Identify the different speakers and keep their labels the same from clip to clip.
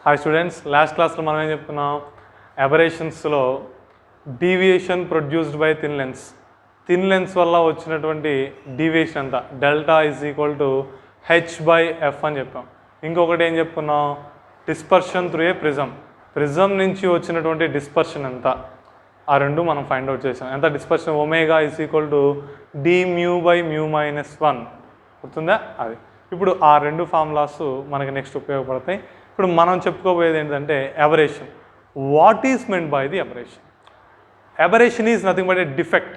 Speaker 1: Hi students, last క్లాస్లో మనం ఏం చెప్పుకున్నాం? అబరేషన్స్లో deviation produced by thin lens వల్ల వచ్చినటువంటి డీవియేషన్ అంతా delta is equal to h/f అని చెప్పాం. ఇంకొకటి ఏం చెప్పుకున్నాం? డిస్పర్షన్ త్రూ ఏ ప్రిజం నుంచి వచ్చినటువంటి డిస్పర్షన్ ఎంత, ఆ రెండు మనం ఫైండ్ అవుట్ చేసాం. ఎంత dispersion? Omega is equal to d/μ-1 గుర్తుందా? అది ఇప్పుడు ఆ రెండు ఫార్ములాస్ మనకి నెక్స్ట్ ఉపయోగపడతాయి. ఇప్పుడు మనం చెప్పుకోబోయేది ఏంటంటే aberration. What is meant by the aberration? Aberration is nothing but a defect,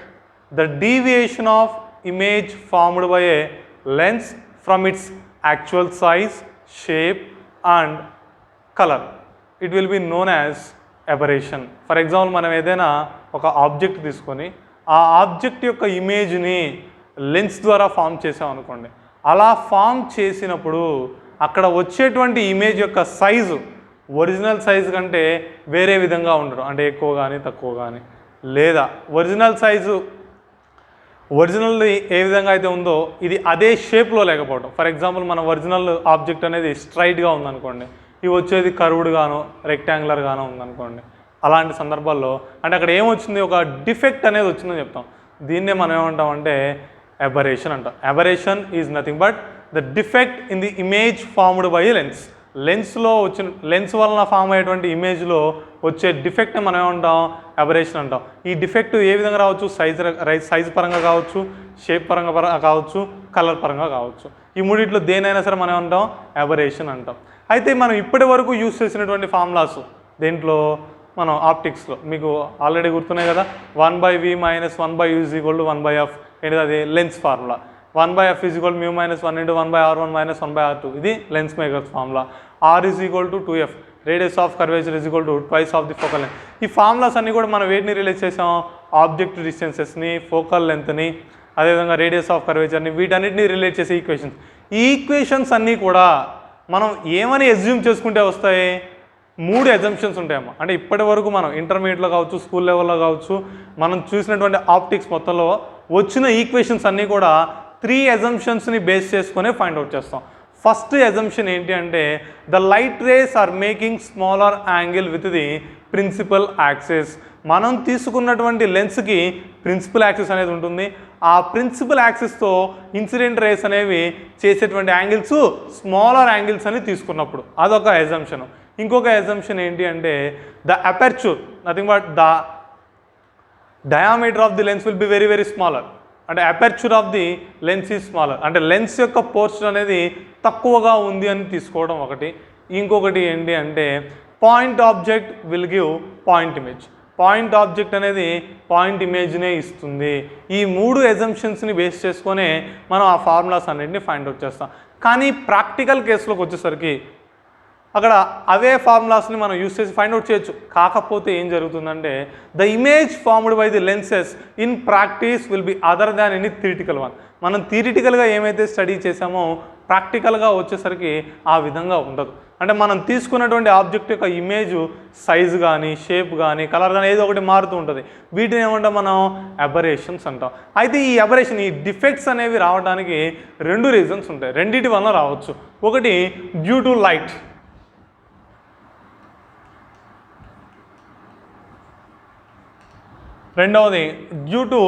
Speaker 1: the deviation of image formed by a lens from its actual size, shape and color. It will be known as aberration. For example, మనం ఏదైనా ఒక object తీసుకొని ఆ object యొక్క ఇమేజ్ని lens ద్వారా form చేసాం అనుకోండి. అలా ఫామ్ చేసినప్పుడు అక్కడ వచ్చేటువంటి ఇమేజ్ యొక్క సైజు ఒరిజినల్ సైజు కంటే వేరే విధంగా ఉండడం, అంటే ఎక్కువ కానీ తక్కువ కానీ, లేదా ఒరిజినల్ది ఏ విధంగా అయితే ఉందో ఇది అదే షేప్లో లేకపోవడం. ఫర్ ఎగ్జాంపుల్ మన ఒరిజినల్ ఆబ్జెక్ట్ అనేది స్ట్రైట్గా ఉందనుకోండి, ఇవి వచ్చేది కర్వ్డ్గానో రెక్టాంగులర్గానో ఉందనుకోండి. అలాంటి సందర్భాల్లో అంటే అక్కడ ఏమొచ్చింది, ఒక డిఫెక్ట్ అనేది వచ్చిందని చెప్తాం. దీన్నే మనం ఏమంటామంటే అబరేషన్ అంటాం. Aberration is nothing but the defect in the image formed by lens వలన ఫామ్ అయ్యేటువంటి ఇమేజ్లో వచ్చే డిఫెక్ట్ని మనం ఏమంటాం? అబరేషన్ అంటాం. ఈ డిఫెక్ట్ ఏ విధంగా రావచ్చు? సైజ్ పరంగా కావచ్చు, షేప్ పరంగా కావచ్చు, కలర్ పరంగా కావచ్చు. ఈ మూడిట్లో దేనైనా సరే మనం ఏమంటాం? అబరేషన్ అంటాం. అయితే మనం ఇప్పటి వరకు యూజ్ చేసినటువంటి ఫార్ములాస్ దేంట్లో? మనం ఆప్టిక్స్లో మీకు ఆల్రెడీ గుర్తున్నాయి కదా. 1/v - 1/u = 1/f. ఏంటిది? అది lens formula. 1/f = μ-1 × 1/r1 - 1/r2. ఇది lens makers formula. r = 2f. Radius of curvature = twice of the focal length. ఈ ఫార్ములాస్ అన్నీ కూడా మనం వేటిని రిలేట్ చేసాం? ఆబ్జెక్ట్ డిస్టెన్సెస్ని, ఫోకల్ లెంత్ని, అదేవిధంగా రేడియస్ ఆఫ్ కర్వేచర్ని, వీటన్నిటిని రిలేట్ చేసే ఈక్వేషన్స్. ఈ ఈక్వేషన్స్ అన్నీ కూడా మనం ఏమని అజ్యూమ్ చేసుకుంటే వస్తాయి? 3 అజంప్షన్స్ ఉంటాయమ్మా. అంటే ఇప్పటి వరకు మనం ఇంటర్మీడియట్లో కావచ్చు, స్కూల్ లెవెల్లో కావచ్చు, మనం చూసినటువంటి ఆప్టిక్స్ మొత్తంలో వచ్చిన ఈక్వేషన్స్ అన్నీ కూడా 3 అజంప్షన్స్ని బేస్ చేసుకునే ఫైండ్ అవుట్ చేస్తాం. ఫస్ట్ అజంప్షన్ ఏంటి అంటే the light rays are making smaller angle with the principal axis. మనం తీసుకున్నటువంటి లెన్స్కి ప్రిన్సిపల్ యాక్సిస్ అనేది ఉంటుంది. ఆ ప్రిన్సిపల్ యాక్సిస్తో ఇన్సిడెంట్ రేస్ అనేవి చేసేటువంటి యాంగిల్స్ స్మాలర్ యాంగిల్స్ అని తీసుకున్నప్పుడు అదొక అజంప్షన్. ఇంకొక అజంప్షన్ ఏంటి అంటే the aperture nothing but the diameter of the lens will be very very smaller. అంటే aperture of the lens is smaller, అంటే లెన్స్ యొక్క పోర్షన్ అనేది తక్కువగా ఉంది అని తీసుకోవడం ఒకటి. ఇంకొకటి ఏంటి అంటే point object will give point image. Point object అనేది పాయింట్ ఇమేజ్నే ఇస్తుంది. ఈ 3 అజంప్షన్స్ని బేస్ చేసుకొని మనం ఆ ఫార్ములాస్ అన్నింటినీ ఫైండ్ అవుట్ చేస్తాం. కానీ ప్రాక్టికల్ కేసులోకి వచ్చేసరికి అక్కడ అవే ఫార్ములాస్ని మనం యూస్ చేసి ఫైండ్ అవుట్ చేయొచ్చు. కాకపోతే ఏం జరుగుతుందంటే the image formed by the lenses in practice will be other than any theoretical one. మనం థియరిటికల్గా ఏమైతే స్టడీ చేసామో ప్రాక్టికల్గా వచ్చేసరికి ఆ విధంగా ఉండదు. అంటే మనం తీసుకున్నటువంటి ఆబ్జెక్ట్ యొక్క ఇమేజ్ సైజు కానీ, షేప్ కానీ, కలర్ కానీ ఏదో ఒకటి మారుతూ ఉంటుంది. వీటిని ఏమంటాం మనం? అబరేషన్స్ అంటాం. అయితే ఈ అబరేషన్, ఈ డిఫెక్ట్స్ అనేవి రావడానికి 2 రీజన్స్ ఉంటాయి. రెండింటి వల్ల రావచ్చు. ఒకటి డ్యూ టు లైట్, రెండవది due to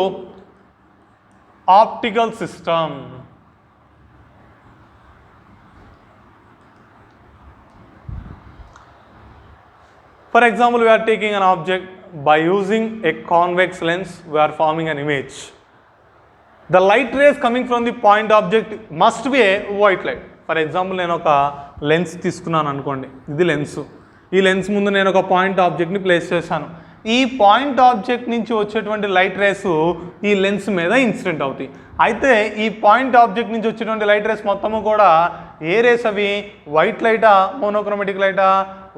Speaker 1: optical system. For example, we are taking an object by using a convex lens, we are forming an image. The light rays coming from the point object must be a white light. For example, నేను ఒక lens తీసుకున్నాను అనుకోండి, ఇది lens. ఈ lens ముందు నేను ఒక point ఆబ్జెక్ట్ని place చేశాను. ఈ పాయింట్ ఆబ్జెక్ట్ నుంచి వచ్చేటువంటి లైట్ రేస్ ఈ లెన్స్ మీద ఇన్సిడెంట్ అవుతాయి. అయితే ఈ పాయింట్ ఆబ్జెక్ట్ నుంచి వచ్చేటువంటి లైట్ రేస్ మొత్తము కూడా ఏ రేస్? అవి వైట్ లైటా, మోనోక్రోమాటిక్ లైటా?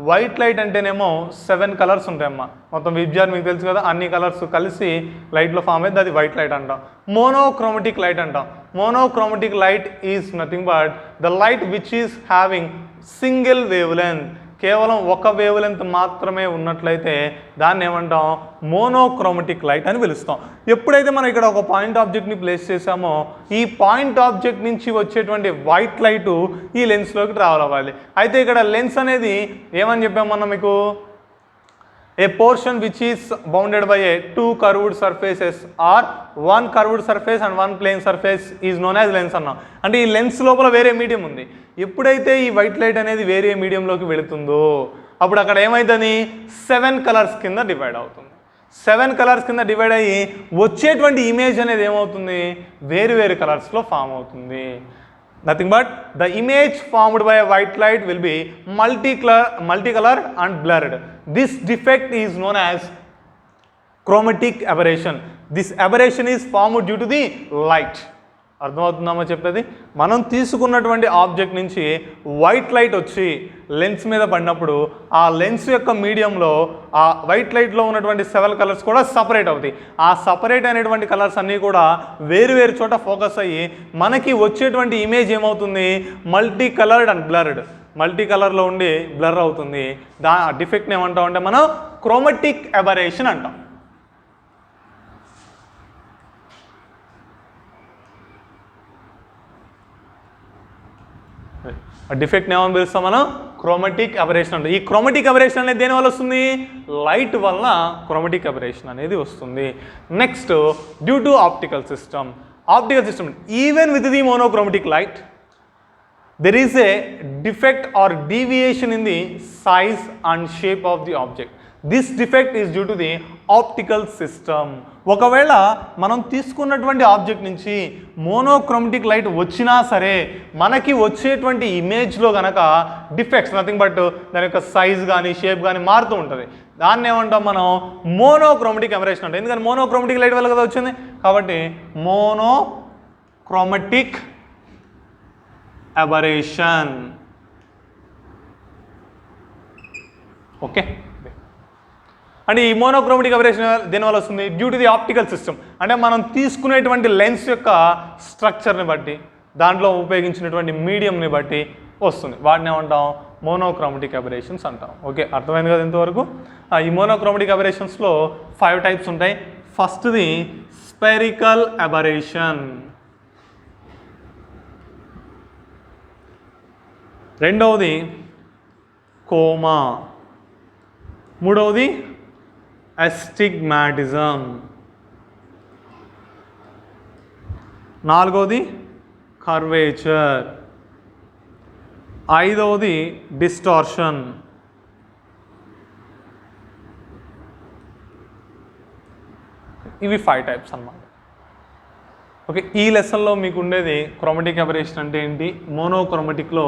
Speaker 1: వైట్ లైట్ అంటేనేమో 7 కలర్స్ ఉంటాయమ్మా. మొత్తం విబ్జిఆర్ మీకు తెలుసు కదా, అన్ని కలర్స్ కలిసి లైట్లో ఫామ్ అయింది, అది వైట్ లైట్ అంటాం. మోనోక్రోమాటిక్ లైట్ అంటాం. Monochromatic light is nothing but the light which is having single wave length. కేవలం ఒక వేవ్ లెంత్ మాత్రమే ఉన్నట్లయితే దాన్ని ఏమంటాం, మోనోక్రోమటిక్ లైట్ అని పిలుస్తాం. ఎప్పుడైతే మనం ఇక్కడ ఒక పాయింట్ ఆబ్జెక్ట్ని ప్లేస్ చేసామో ఈ పాయింట్ ఆబ్జెక్ట్ నుంచి వచ్చేటువంటి వైట్ లైటు ఈ లెన్స్లోకి ట్రావెల్ అవ్వాలి. అయితే ఇక్కడ లెన్స్ అనేది ఏమని చెప్పాం మనం మీకు, a portion which is bounded by a two curved surfaces or one curved surface and one plane surface is known as lens అన్నాం. అంటే ఈ లెన్స్ లోపల వేరే మీడియం ఉంది. ఎప్పుడైతే ఈ వైట్ లైట్ అనేది వేరే మీడియంలోకి వెళుతుందో అప్పుడు అక్కడ ఏమైతుంది, 7 కలర్స్ కింద డివైడ్ అవుతుంది. 7 కలర్స్ కింద డివైడ్ అయ్యి వచ్చేటువంటి ఇమేజ్ అనేది ఏమవుతుంది, వేరు వేరు కలర్స్లో ఫామ్ అవుతుంది. Nothing but the image formed by a white light will be multicolored and blurred. This defect is known as chromatic aberration. This aberration is formed due to the light. అర్థమవుతుందామో చెప్పేది, మనం తీసుకున్నటువంటి object నుంచి white light వచ్చి lens మీద పడినప్పుడు ఆ lens యొక్క మీడియంలో ఆ వైట్ లైట్లో ఉన్నటువంటి 7 కలర్స్ కూడా సపరేట్ అవుతాయి. ఆ సపరేట్ అయినటువంటి కలర్స్ అన్నీ కూడా వేరు వేరు చోట ఫోకస్ అయ్యి మనకి వచ్చేటువంటి ఇమేజ్ ఏమవుతుంది, multi coloured and blurred, multi కలర్లో ఉండి బ్లర్ అవుతుంది. డిఫెక్ట్ని ఏమంటాం అంటే మనం క్రోమటిక్ అబరేషన్ అంటాం. డిఫెక్ట్ని ఏమని పిలుస్తాం మనం, క్రోమటిక్ అబరేషన్ అంటే. ఈ క్రోమటిక్ అబరేషన్ అనేది దేని వల్ల వస్తుంది, లైట్ వల్ల క్రోమటిక్ అబరేషన్ అనేది వస్తుంది. Next, due to optical system. Even with the monochromatic light there is a defect or deviation in the size and shape of the object. This defect is due to the optical system. ఒకవేళ మనం తీసుకున్నటువంటి object నుంచి monochromatic light వచ్చినా సరే మనకి వచ్చేటువంటి ఇమేజ్లో కనుక డిఫెక్ట్స్, నథింగ్ బట్ దాని యొక్క సైజ్ కానీ షేప్ కానీ మారుతూ ఉంటుంది. దాన్ని ఏమంటాం మనం, మోనోక్రోమటిక్ అబరేషన్ అంటే. ఎందుకంటే మోనోక్రోమటిక్ లైట్ వల్ల కదా వచ్చింది కాబట్టి మోనోక్రోమటిక్ అబరేషన్. ఓకే, అంటే ఈ మోనోక్రోమటిక్ అబరేషన్ దేనివల్ల వస్తుంది, due to the optical system. అంటే మనం తీసుకునేటువంటి లెన్స్ యొక్క స్ట్రక్చర్ని బట్టి దాంట్లో ఉపయోగించినటువంటి మీడియంని బట్టి వస్తుంది. వాటిని ఏమంటాం, మోనోక్రోమటిక్ అబరేషన్స్ అంటాం. ఓకే, అర్థమైంది కదా ఇంతవరకు. ఈ మోనోక్రోమటిక్ అబరేషన్స్లో 5 టైప్స్ ఉంటాయి. ఫస్ట్ది స్పెరికల్ అబరేషన్, రెండవది కోమా, మూడవది అస్టిగ్మాటిజం, నాలుగవది కర్వేచర్, ఐదవది డిస్టార్షన్, ఇవి 5 టైప్స్ అన్నమాట. ఓకే, ఈ లెసన్లో మీకు ఉండేది క్రోమటిక్ అబరేషన్ అంటే ఏంటి, మోనోక్రోమటిక్లో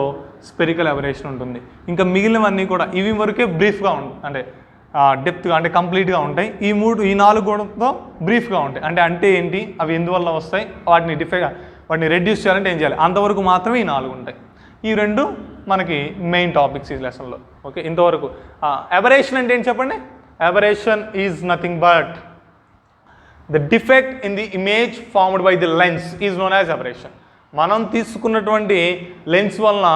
Speaker 1: స్పెరికల్ అబరేషన్ ఉంటుంది. ఇంకా మిగిలినవన్నీ కూడా ఇవి వరకే బ్రీఫ్గా ఉంటుంది, అంటే డెప్త్గా అంటే కంప్లీట్గా ఉంటాయి. ఈ 4 కూడా బ్రీఫ్గా ఉంటాయి. అంటే ఏంటి, అవి ఎందువల్ల వస్తాయి, వాటిని రెడ్యూస్ చేయాలంటే ఏం చేయాలి, అంతవరకు మాత్రమే ఈ 4 ఉంటాయి. ఈ 2 మనకి మెయిన్ టాపిక్స్ ఈ లెసన్లో. ఓకే, ఇంతవరకు అబరేషన్ అంటే ఏంటి చెప్పండి. Aberration is nothing but the defect in the image formed by the lens is known as aberration. మనం తీసుకున్నటువంటి లెన్స్ వలన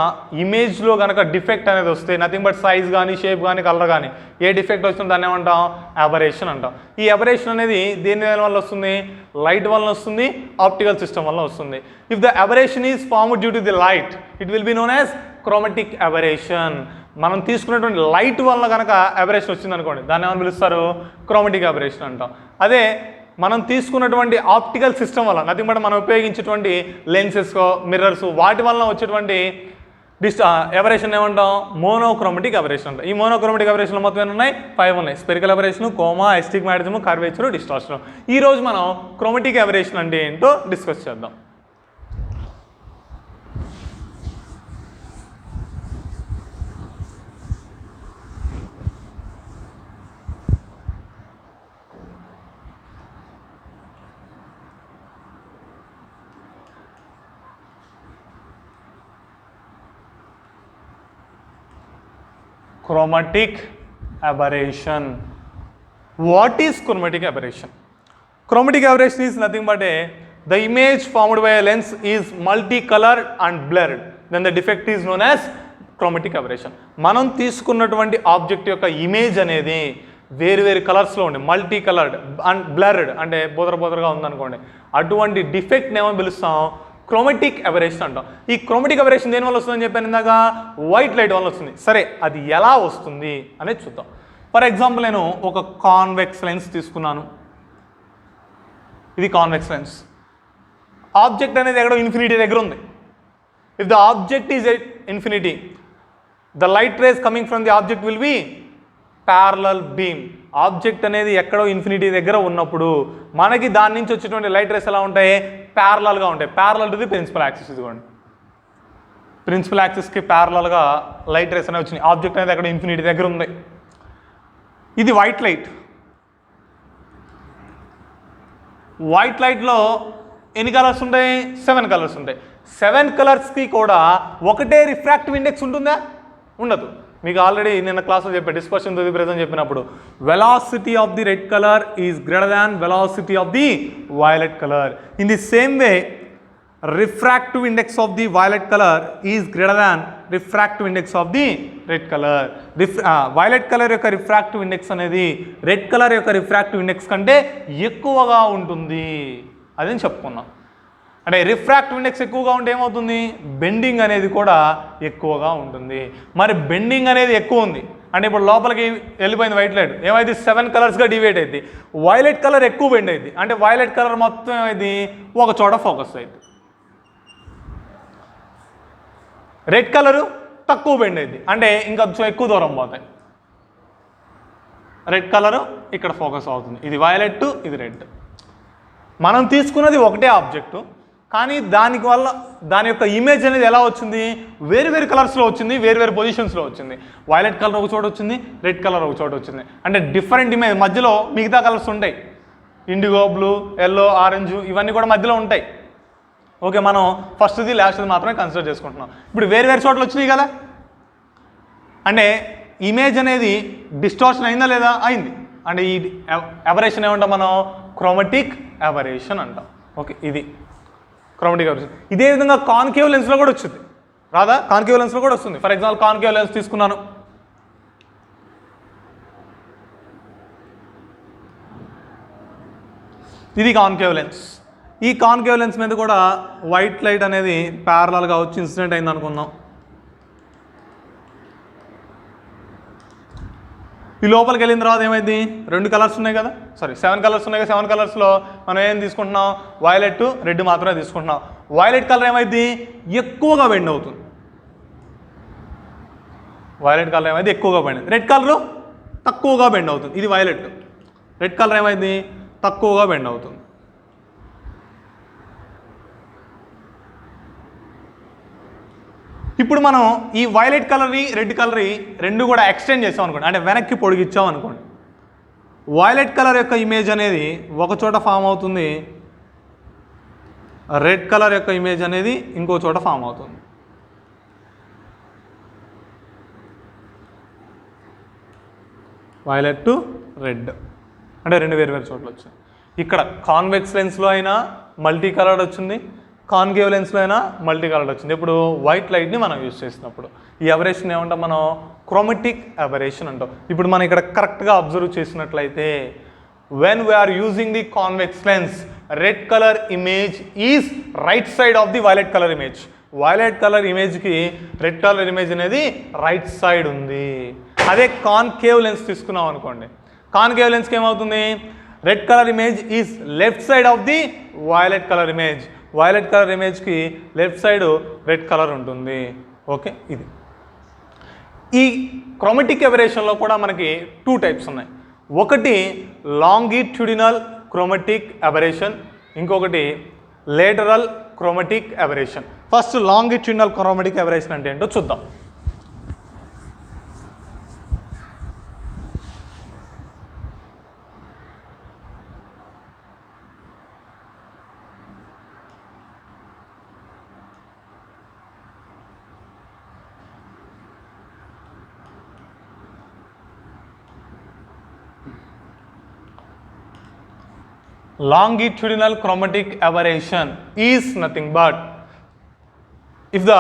Speaker 1: ఇమేజ్లో కనుక డిఫెక్ట్ అనేది వస్తే, నథింగ్ బట్ సైజ్ కానీ షేప్ కానీ కలర్ కానీ ఏ డిఫెక్ట్ వస్తుందో దాన్ని ఏమంటాం, అబరేషన్ అంటాం. ఈ అబరేషన్ అనేది దేని వల్ల వస్తుంది, లైట్ వల్ల వస్తుంది, ఆప్టికల్ సిస్టమ్ వల్ల వస్తుంది. If the aberration is formed due to the light it will be known as chromatic aberration. మనం తీసుకున్నటువంటి లైట్ వల్ల కనుక అబరేషన్ వచ్చింది అనుకోండి దాన్ని ఏమని పిలుస్తారు, క్రోమటిక్ అబరేషన్ అంటాం. అదే మనం తీసుకున్నటువంటి ఆప్టికల్ సిస్టమ్ వల్ల, నథింగ్ బట్ మనం ఉపయోగించేటువంటి లెన్సెస్, మిర్రర్స్, వాటి వలన వచ్చేటువంటి అబరేషన్ ఏమంటాం, మోనోక్రోమటిక్ అబరేషన్ అంటాం. ఈ మోనోక్రోమటిక్ అబరేషన్లో మొత్తం ఏమి ఉన్నాయి, 5 ఉన్నాయి. Spherical aberration, coma, astigmatism, curvature, distortion. ఈరోజు మనం క్రోమటిక్ అబరేషన్ అంటే ఏంటో డిస్కస్ చేద్దాం. Chromatic aberration. What is chromatic aberration? Chromatic aberration is nothing but the image formed by a lens is multicolored and blurred. Then the defect is known as chromatic aberration. మనం తీసుకున్నటువంటి object యొక్క image అనేది వేరు వేరు కలర్స్లో ఉండే multi coloured and blurred అంటే బోదరగా ఉందనుకోండి, అటువంటి డిఫెక్ట్ని ఏమని పిలుస్తాం? క్రోమాటిక్ అబరేషన్ అంటాం. ఈ క్రోమాటిక్ అబరేషన్ దేనివల్ల వస్తుందని చెప్పాను ఇందాక, వైట్ లైట్ వల్ల వస్తుంది. సరే, అది ఎలా వస్తుంది అనేది చూద్దాం. ఫర్ ఎగ్జాంపుల్ నేను ఒక కాన్వెక్స్ లెన్స్ తీసుకున్నాను. ఇది కాన్వెక్స్ లెన్స్. ఆబ్జెక్ట్ అనేది ఎక్కడో ఇన్ఫినిటీ దగ్గర ఉంది. If the object is at infinity, the light race coming from the object will be parallel beam. Object అనేది ఎక్కడో ఇన్ఫినిటీ దగ్గర ఉన్నప్పుడు మనకి దాని నుంచి వచ్చేటువంటి లైట్ రేస్ ఎలా ఉంటాయి? ప్యారలల్గా ఉంటాయి. Parallel to the principal axis. ఇదిగోండి, ప్రిన్సిపల్ యాక్సిస్కి ప్యారలల్గా లైట్ రేస్ అనేవి వచ్చినాయి. ఆబ్జెక్ట్ అనేది ఎక్కడ ఇన్ఫినిటీ దగ్గర ఉంది. ఇది వైట్ లైట్. వైట్ లైట్లో ఎన్ని కలర్స్ ఉంటాయి? 7 కలర్స్ ఉంటాయి. 7 కలర్స్కి కూడా ఒకటే రిఫ్రాక్టివ్ ఇండెక్స్ ఉంటుందా? ఉండదు. మీకు ఆల్రెడీ నిన్న క్లాస్లో చెప్పా, డిస్పర్షన్ టు ది ప్రెజెంట్ చెప్పినప్పుడు, velocity of the red colour is greater than velocity of the violet colour. In the same way refractive index of the violet colour is greater than refractive index of the red colour. Violet colour యొక్క refractive index అనేది red colour యొక్క refractive index కంటే ఎక్కువగా ఉంటుంది. అదని చెప్పుకున్నాం. అంటే refractive index ఎక్కువగా ఉంటే ఏమవుతుంది? బెండింగ్ అనేది కూడా ఎక్కువగా ఉంటుంది. మరి బెండింగ్ అనేది ఎక్కువ ఉంది అంటే ఇప్పుడు లోపలికి వెళ్ళిపోయింది వైట్ లైట్, ఏమైంది? 7 కలర్స్గా డివైడ్ అయింది. వైలెట్ కలర్ ఎక్కువ బెండ్ అయింది అంటే వైలెట్ కలర్ మొత్తం ఏమైంది? ఒక చోట ఫోకస్ అయింది. రెడ్ కలరు తక్కువ బెండ్ అయింది అంటే ఇంకా ఎక్కువ దూరం పోతాయి. రెడ్ కలరు ఇక్కడ ఫోకస్ అవుతుంది. ఇది వైలెట్, ఇది రెడ్. మనం తీసుకున్నది ఒకటే ఆబ్జెక్టు, కానీ దాని యొక్క ఇమేజ్ అనేది ఎలా వచ్చింది? వేరు వేరు కలర్స్లో వచ్చింది, వేరు వేరు పొజిషన్స్లో వచ్చింది. వైలెట్ కలర్ ఒక చోట వచ్చింది, రెడ్ కలర్ ఒక చోట వచ్చింది. అంటే డిఫరెంట్ ఇమేజ్. మధ్యలో మిగతా కలర్స్ ఉంటాయి, ఇండిగో, బ్లూ, ఎల్లో, ఆరెంజ్, ఇవన్నీ కూడా మధ్యలో ఉంటాయి. ఓకే, మనం ఫస్ట్ది లాస్ట్ది మాత్రమే కన్సిడర్ చేసుకుంటున్నాం. ఇప్పుడు వేరు వేరు చోట్ల వచ్చినాయి కదా, అంటే ఇమేజ్ అనేది డిస్టార్షన్ అయిందా లేదా? అయింది. అంటే ఈ అబరేషన్ ఏమంటాం మనం? క్రోమాటిక్ అబరేషన్ అంటాం. ఓకే, ఇది క్రోమాటిక్ అబరేషన్. ఇదే విధంగా కాన్కేవ్ లెన్స్లో కూడా వచ్చింది, రాదా? కాన్కేవ్ లెన్స్లో కూడా వస్తుంది. ఫర్ ఎగ్జాంపుల్ కాన్కేవ్ లెన్స్ తీసుకున్నాను. ఇది కాన్కేవ్ లెన్స్. ఈ కాన్కేవ్ లెన్స్ మీద కూడా వైట్ లైట్ అనేది ప్యారలల్గా వచ్చి ఇన్సిడెంట్ అయింది అనుకుందాం. ఈ లోపలికి వెళ్ళిన తర్వాత ఏమైంది? 2 కలర్స్ ఉన్నాయి కదా, 7 కలర్స్ ఉన్నాయి కదా. 7 కలర్స్లో మనం ఏం తీసుకుంటున్నాం? వైలెట్, రెడ్ మాత్రమే తీసుకుంటున్నాం. వైలెట్ కలర్ ఏమైంది? ఎక్కువగా బెండ్ అవుతుంది. వైలెట్ కలర్ ఏమైంది? ఎక్కువగా బెండ్. రెడ్ కలర్ తక్కువగా బెండ్ అవుతుంది. ఇది వైలెట్. రెడ్ కలర్ ఏమైంది? తక్కువగా బెండ్ అవుతుంది. ఇప్పుడు మనం ఈ వైలెట్ కలర్ని, రెడ్ కలర్ని రెండు కూడా ఎక్స్టెండ్ చేసాం అనుకోండి, అంటే వెనక్కి పొడిగిచ్చాం అనుకోండి. వైలెట్ కలర్ యొక్క ఇమేజ్ అనేది ఒక చోట ఫామ్ అవుతుంది, రెడ్ కలర్ యొక్క ఇమేజ్ అనేది ఇంకో చోట ఫామ్ అవుతుంది. వైలెట్ టు రెడ్ అంటే 2 వేరు వేరు చోట్ల వచ్చాయి. ఇక్కడ కాన్వెక్స్ లెన్స్లో అయినా మల్టీ కలర్డ్ వచ్చింది, కాన్కేవ్ లెన్స్లో అయినా మల్టీ కలర్డ్ వచ్చింది. ఇప్పుడు వైట్ లైట్ని మనం యూజ్ చేసినప్పుడు ఈ అబరేషన్ ఏమంటాం మనం? క్రోమాటిక్ అబరేషన్ అంటాం. ఇప్పుడు మనం ఇక్కడ కరెక్ట్గా అబ్జర్వ్ చేసినట్లయితే, when we are using the convex lens, red color image is right side of the violet color image. Violet colour ఇమేజ్కి రెడ్ కలర్ ఇమేజ్ అనేది రైట్ సైడ్ ఉంది. అదే కాన్కేవ్ లెన్స్ తీసుకున్నాం అనుకోండి, కాన్కేవ్ లెన్స్కి ఏమవుతుంది? Red colour image is left side of the violet colour image. Violet colour ఇమేజ్కి left side red colour ఉంటుంది. ఓకే, ఇది ఈ క్రోమాటిక్ అబరేషన్లో కూడా మనకి 2 టైప్స్ ఉన్నాయి. ఒకటి లాంగిట్యూడినల్ క్రోమాటిక్ అబరేషన్, ఇంకొకటి lateral chromatic aberration. First longitudinal chromatic aberration అంటే ఏంటో చూద్దాం. Longitudinal chromatic aberration is nothing but if the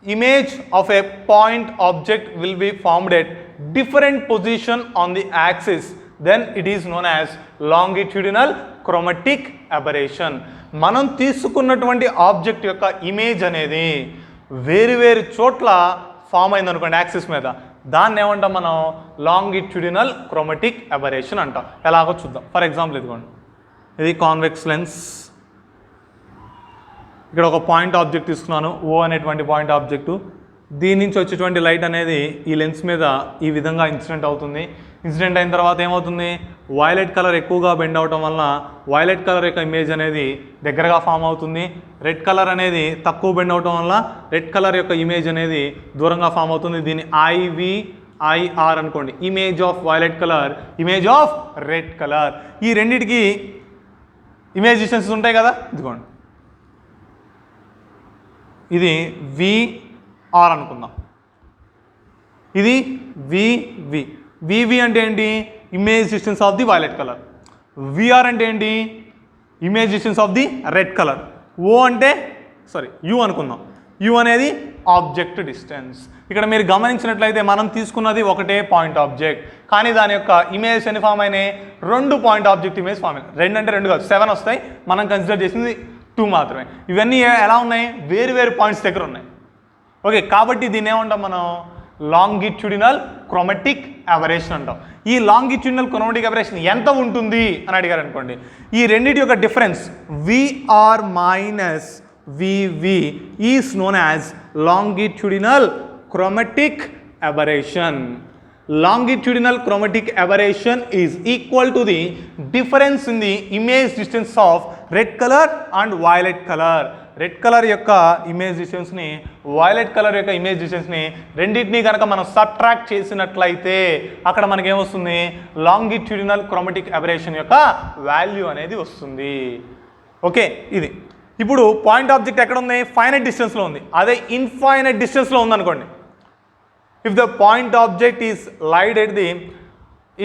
Speaker 1: image of a point object will be formed at different position on the axis, then it is known as longitudinal chromatic aberration. మనం తీసుకున్నటువంటి object యొక్క image అనేది వేరు చోట్ల form అయింది అనుకోండి axis మీద, దాన్ని ఏమంటాం మనం లాంగిట్యూడినల్ క్రోమటిక్ అబరేషన్ అంటాం. ఎలాగో చూద్దాం. ఫర్ ఎగ్జాంపుల్ ఇదిగోండి, ఇది కాన్వెక్స్ లెన్స్, ఇక్కడ ఒక పాయింట్ ఆబ్జెక్ట్ తీసుకున్నాను, ఓ అనేటువంటి పాయింట్ ఆబ్జెక్టు. దీని నుంచి వచ్చేటువంటి లైట్ అనేది ఈ లెన్స్ మీద ఈ విధంగా ఇన్సిడెంట్ అవుతుంది. ఇన్సిడెంట్ అయిన తర్వాత ఏమవుతుంది, వైలెట్ కలర్ ఎక్కువగా బెండ్ అవటం వలన వైలెట్ కలర్ యొక్క ఇమేజ్ అనేది దగ్గరగా ఫామ్ అవుతుంది. రెడ్ కలర్ అనేది తక్కువ బెండ్ అవటం వల్ల రెడ్ కలర్ యొక్క ఇమేజ్ అనేది దూరంగా ఫామ్ అవుతుంది. దీన్ని ఐఆర్ అనుకోండి, image of violet colour, image of red colour. ఈ రెండిటికి ఇమేజ్ డిస్టెన్సెస్ ఉంటాయి కదా, ఇదిగోండి ఇది విఆర్ అనుకుందాం, ఇది వివి అంటే ఏంటి, image distance of the violet colour. VR అంటే ఏంటి, image distance of the red colour. O అంటే యు అనుకుందాం, యు అనేది ఆబ్జెక్ట్ డిస్టెన్స్. ఇక్కడ మీరు గమనించినట్లయితే మనం తీసుకున్నది ఒకటే పాయింట్ ఆబ్జెక్ట్, కానీ దాని యొక్క ఇమేజ్ ఎన్ని ఫామ్ అయినాయి, 2 పాయింట్ ఆబ్జెక్ట్ ఇమేజ్ ఫామ్ అయినాయి. 2 అంటే 2 కాదు, 7 వస్తాయి. మనం కన్సిడర్ చేసింది 2 మాత్రమే. ఇవన్నీ ఎలా ఉన్నాయి, వేరు పాయింట్స్ దగ్గర ఉన్నాయి. ఓకే, కాబట్టి దీన్ని ఏమంటాం మనం లాంగిట్యూడినల్ క్రోమటిక్ అబరేషన్ అంటాం. ఈ లాంగిట్యూడినల్ క్రోమటిక్ అబరేషన్ ఎంత ఉంటుంది అని అడిగారు అనుకోండి, ఈ రెండింటి యొక్క difference VR minus VV is known as longitudinal chromatic aberration. Longitudinal chromatic aberration is equal to the difference in the image distance of red color and violet color. Red colour యొక్క image డిస్టెన్స్ని, violet colour యొక్క image డిస్టెన్స్ని రెండింటినీ కనుక మనం subtract చేసినట్లయితే అక్కడ మనకేమొస్తుంది, longitudinal chromatic aberration యొక్క value అనేది వస్తుంది. ఓకే, ఇది ఇప్పుడు పాయింట్ ఆబ్జెక్ట్ ఎక్కడ ఉంది, ఫైనైట్ డిస్టెన్స్లో ఉంది. అదే ఇన్ఫైనైట్ డిస్టెన్స్లో ఉందనుకోండి, if the point object is lied at the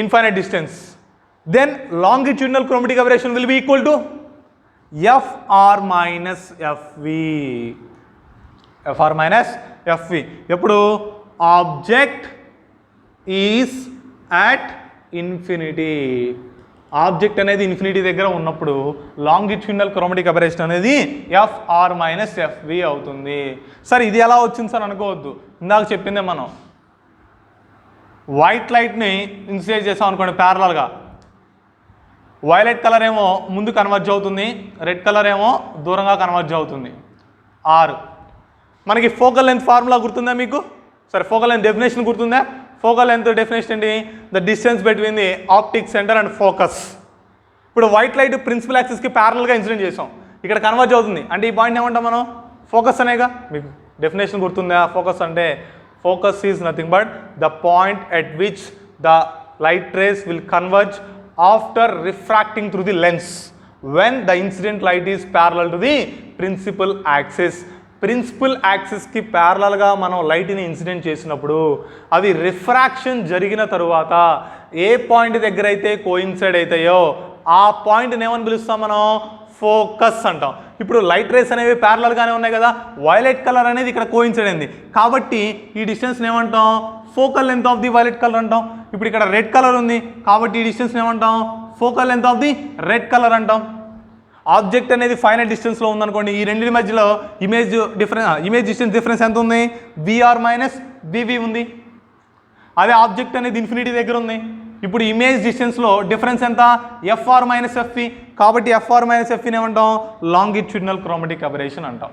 Speaker 1: infinite distance, then longitudinal chromatic aberration will be equal to fr minus fv. fr minus fv ఎప్పుడు object is at infinity, object అనేది infinity దగ్గర ఉన్నప్పుడు longitudinal chromatic aberration అనేది fr minus fv అవుతుంది. Sir ఇది ఎలా వచ్చింది sir అనుకోవద్దు, ఇందాక చెప్పిందే మనం వైట్ లైట్ని ఇన్సిడెంట్ చేసాం అనుకోండి ప్యారలల్గా, వైలెట్ కలర్ ఏమో ముందు కన్వర్జ్ అవుతుంది, రెడ్ కలర్ ఏమో దూరంగా కన్వర్జ్ అవుతుంది. 6 మనకి ఫోకల్ లెంత్ ఫార్ములా గుర్తుందా మీకు, సరే ఫోకల్ లెంత్ డెఫినేషన్ గుర్తుందా, ఫోకల్ లెంత్ డెఫినేషన్ ఏంటి, the distance between the optic centre and focus. ఇప్పుడు వైట్ లైట్ ప్రిన్సిపల్ యాక్సిస్కి ప్యారలల్గా ఇన్సిడెంట్ చేసాం, ఇక్కడ కన్వర్జ్ అవుతుంది అంటే ఈ పాయింట్ ఏమంటాం మనం, ఫోకస్ అనేగా. మీకు డెఫినేషన్ గుర్తుందా, ఫోకస్ అంటే focus is nothing but the point at which the light rays will converge after refracting through the lens when the incident light is parallel to the principal axis. Principal యాక్సిస్కి ప్యారలల్గా మనం లైట్ని incident చేసినప్పుడు అవి refraction జరిగిన తరువాత ఏ point దగ్గర అయితే కోయిన్సైడ్ అవుతాయో ఆ పాయింట్ని ఏమని పిలుస్తాం మనం, ఫోకస్ అంటాం. ఇప్పుడు లైట్ రేస్ అనేవి ప్యారలల్గానే ఉన్నాయి కదా, వైలెట్ కలర్ అనేది ఇక్కడ కోయిన్సైడ్ అయింది కాబట్టి ఈ డిస్టెన్స్ని ఏమంటాం, focal length of the violet colour అంటాం. ఇప్పుడు ఇక్కడ రెడ్ కలర్ ఉంది కాబట్టి ఈ డిస్టెన్స్ని ఏమంటాం, focal length of the red colour అంటాం. ఆబ్జెక్ట్ అనేది ఫైనైట్ డిస్టెన్స్లో ఉందనుకోండి, ఈ రెండింటి మధ్యలో ఇమేజ్ డిస్టెన్స్ డిఫరెన్స్ ఎంత ఉంది, విఆర్ మైనస్ వివి ఉంది. అదే ఆబ్జెక్ట్ అనేది ఇన్ఫినిటీ దగ్గర ఉంది, ఇప్పుడు ఇమేజ్ డిస్టెన్స్లో డిఫరెన్స్ ఎంత, ఎఫ్ఆర్ మైనస్ ఎఫ్ఈ. కాబట్టి ఎఫ్ఆర్ మైనస్ ఎఫ్ఈని ఏమంటాం, లాంగిట్యూడినల్ క్రోమటిక్ అబరేషన్ అంటాం.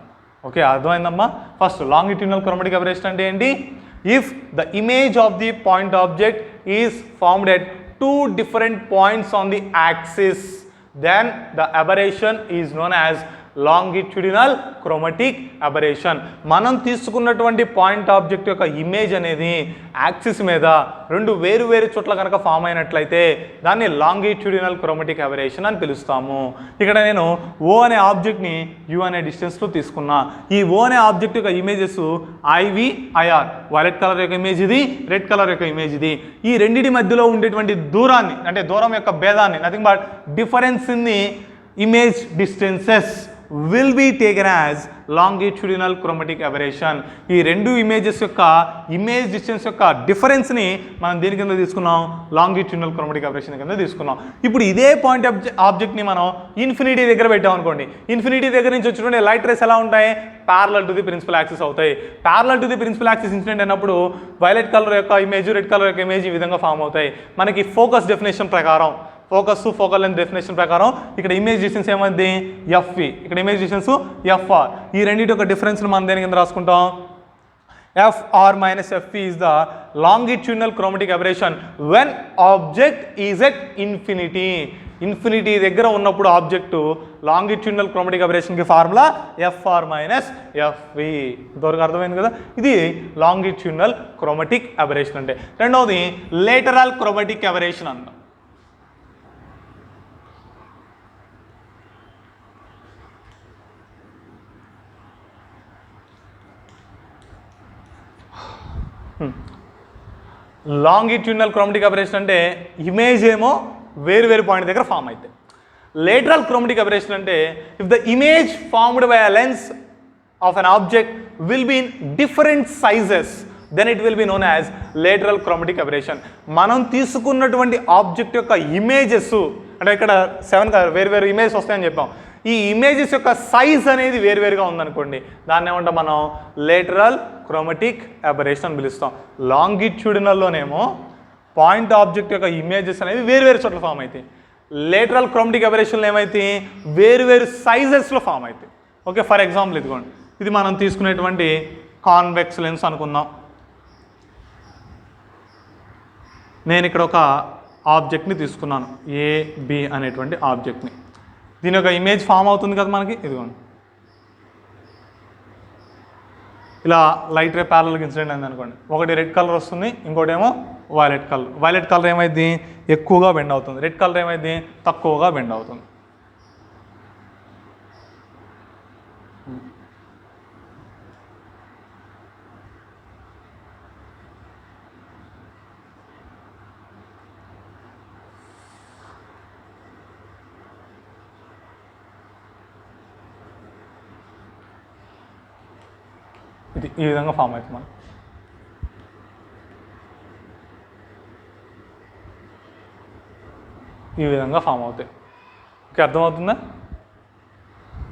Speaker 1: ఓకే, అర్థమైందమ్మా. ఫస్ట్ లాంగిట్యూడినల్ క్రోమటిక్ అబరేషన్ అంటే ఏంటి, if the image of the point object is formed at 2 different points on the axis, then the aberration is known as longitudinal chromatic aberration. మనం తీసుకున్నటువంటి point object యొక్క image అనేది axis మీద 2 వేరు చోట్ల కనుక ఫామ్ అయినట్లయితే దాన్ని లాంగిట్యూడినల్ క్రోమటిక్ అబరేషన్ అని పిలుస్తాము. ఇక్కడ నేను ఓ అనే ఆబ్జెక్ట్ని యు అనే డిస్టెన్స్లో తీసుకున్నా. ఈ ఓ అనే ఆబ్జెక్ట్ యొక్క ఇమేజెస్ ఐవిఐఆర్, వైలెట్ కలర్ యొక్క ఇమేజ్ ఇది, రెడ్ కలర్ యొక్క ఇమేజ్ ఇది. ఈ రెండింటి మధ్యలో ఉండేటువంటి దూరాన్ని, అంటే దూరం యొక్క భేదాన్ని, nothing but difference in the image distances will be taken as longitudinal chromatic aberration. ఈ రెండు ఇమేజెస్ యొక్క ఇమేజ్ డిస్టెన్స్ యొక్క డిఫరెన్స్ని మనం దేని కింద తీసుకున్నాం? లాంగిట్యూడినల్ క్రోమాటిక్ అబరేషన్ కింద తీసుకున్నాం. ఇప్పుడు ఇదే పాయింట్ ఆబ్జెక్ట్ని మనం ఇన్ఫినిటీ దగ్గర పెట్టాం అనుకోండి. ఇన్ఫినిటీ దగ్గర నుంచి వచ్చినటువంటి లైట్ రేస్ ఎలా ఉంటాయి? Parallel to the principal axis అవుతాయి. Parallel to the principal axis incident అయినప్పుడు వైలెట్ కలర్ యొక్క ఇమేజ్, రెడ్ కలర్ యొక్క ఇమేజ్ ఈ విధంగా ఫామ్ అవుతాయి. మనకి ఫోకస్ డెఫినేషన్ ప్రకారం, ఫోకస్ ఫోకల్ లెంత్ డెఫినేషన్ ప్రకారం ఇక్కడ ఇమేజ్ డిస్టెన్స్ ఏమైంది? ఎఫ్వి. ఇక్కడ ఇమేజ్ డిస్టెన్స్ ఎఫ్ఆర్. ఈ రెండింటి యొక్క డిఫరెన్స్ని మనం దేని కింద రాసుకుంటాం? FR minus FP is the longitudinal chromatic aberration when object is at infinity. Infinity దగ్గర ఉన్నప్పుడు ఆబ్జెక్ట్ లాంగిట్యూడినల్ క్రోమాటిక్ అబరేషన్కి ఫార్ములా FR మైనస్ FV. ఇంతవరకు అర్థమైంది కదా? ఇది లాంగిట్యూడినల్ క్రోమాటిక్ అబరేషన్ అంటే. రెండవది లేటరల్ క్రోమాటిక్ అబరేషన్ అంటాం. లాంగిట్యూడినల్ క్రోమాటిక్ అబరేషన్ అంటే ఇమేజ్ ఏమో వేరు వేరు పాయింట్ దగ్గర ఫామ్ అవుతాయి. లేటరల్ క్రోమాటిక్ అబరేషన్ అంటే if the image formed by a lens of an object will be in different sizes then it will be known as lateral chromatic aberration. మనం తీసుకున్నటువంటి object యొక్క images అంటే ఇక్కడ 7 వేరు వేరు ఇమేజెస్ వస్తాయని చెప్పాం. ఈ ఇమేజెస్ యొక్క సైజ్ అనేది వేరువేరుగా ఉందనుకోండి, దాన్ని ఏమంటాం మనం? లేటరల్ క్రోమాటిక్ అబరేషన్ అని పిలుస్తాం. లాంగిట్యూడినల్లోనేమో పాయింట్ ఆబ్జెక్ట్ యొక్క ఇమేజెస్ అనేవి వేరువేరు చోట్ల ఫామ్ అవుతాయి. లేటరల్ క్రోమాటిక్ అబరేషన్లు ఏమైతాయి? వేరువేరు సైజెస్లో ఫామ్ అవుతాయి. ఓకే, ఫర్ ఎగ్జాంపుల్ ఇదిగోండి, ఇది మనం తీసుకునేటువంటి కాన్వెక్స్ లెన్స్ అనుకుందాం. నేను ఇక్కడ ఒక ఆబ్జెక్ట్ని తీసుకున్నాను, AB అనేటువంటి ఆబ్జెక్ట్ని. దీని యొక్క ఇమేజ్ ఫామ్ అవుతుంది కదా మనకి, ఇదిగోండి ఇలా లైట్ రే ప్యారలల్ ఇన్సిడెంట్ అయింది అనుకోండి. ఒకటి రెడ్ కలర్ వస్తుంది, ఇంకోటి ఏమో వైలెట్ కలర్. వైలెట్ కలర్ ఏమైంది? ఎక్కువగా బెండ్ అవుతుంది. రెడ్ కలర్ ఏమైంది? తక్కువగా బెండ్ అవుతుంది. ఇది ఈ విధంగా ఫామ్ అవుతుంది మనం. ఈ విధంగా ఫామ్ అవుతాయి. ఓకే, అర్థమవుతుందా?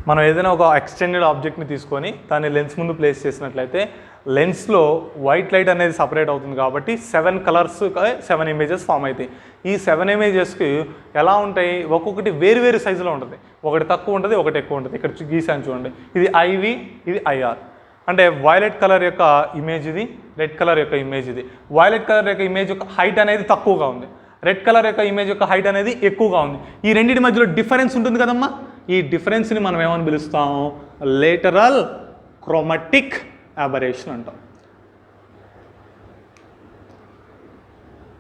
Speaker 1: మనం ఏదైనా ఒక ఎక్స్టెండెడ్ ఆబ్జెక్ట్ని తీసుకొని దాన్ని లెన్స్ ముందు ప్లేస్ చేసినట్లయితే లెన్స్లో వైట్ లైట్ అనేది సపరేట్ అవుతుంది కాబట్టి 7 కలర్స్ 7 ఇమేజెస్ ఫామ్ అవుతాయి. ఈ 7 ఇమేజెస్కి ఎలా ఉంటాయి? ఒక్కొక్కటి వేరు వేరు సైజులో ఉంటుంది. ఒకటి తక్కువ ఉంటుంది, ఒకటి ఎక్కువ ఉంటుంది. ఇక్కడ గీసాను చూడండి, ఇది IV, ఇది IR. అంటే వైలెట్ కలర్ యొక్క ఇమేజ్ ఇది, రెడ్ కలర్ యొక్క ఇమేజ్ ఇది. వైలెట్ కలర్ యొక్క ఇమేజ్ యొక్క హైట్ అనేది తక్కువగా ఉంది, రెడ్ కలర్ యొక్క ఇమేజ్ యొక్క హైట్ అనేది ఎక్కువగా ఉంది. ఈ రెండింటి మధ్యలో డిఫరెన్స్ ఉంటుంది కదమ్మా. ఈ డిఫరెన్స్ని మనం ఏమని పిలుస్తాము? లేటరల్ క్రోమాటిక్ అబరేషన్ అంటాం.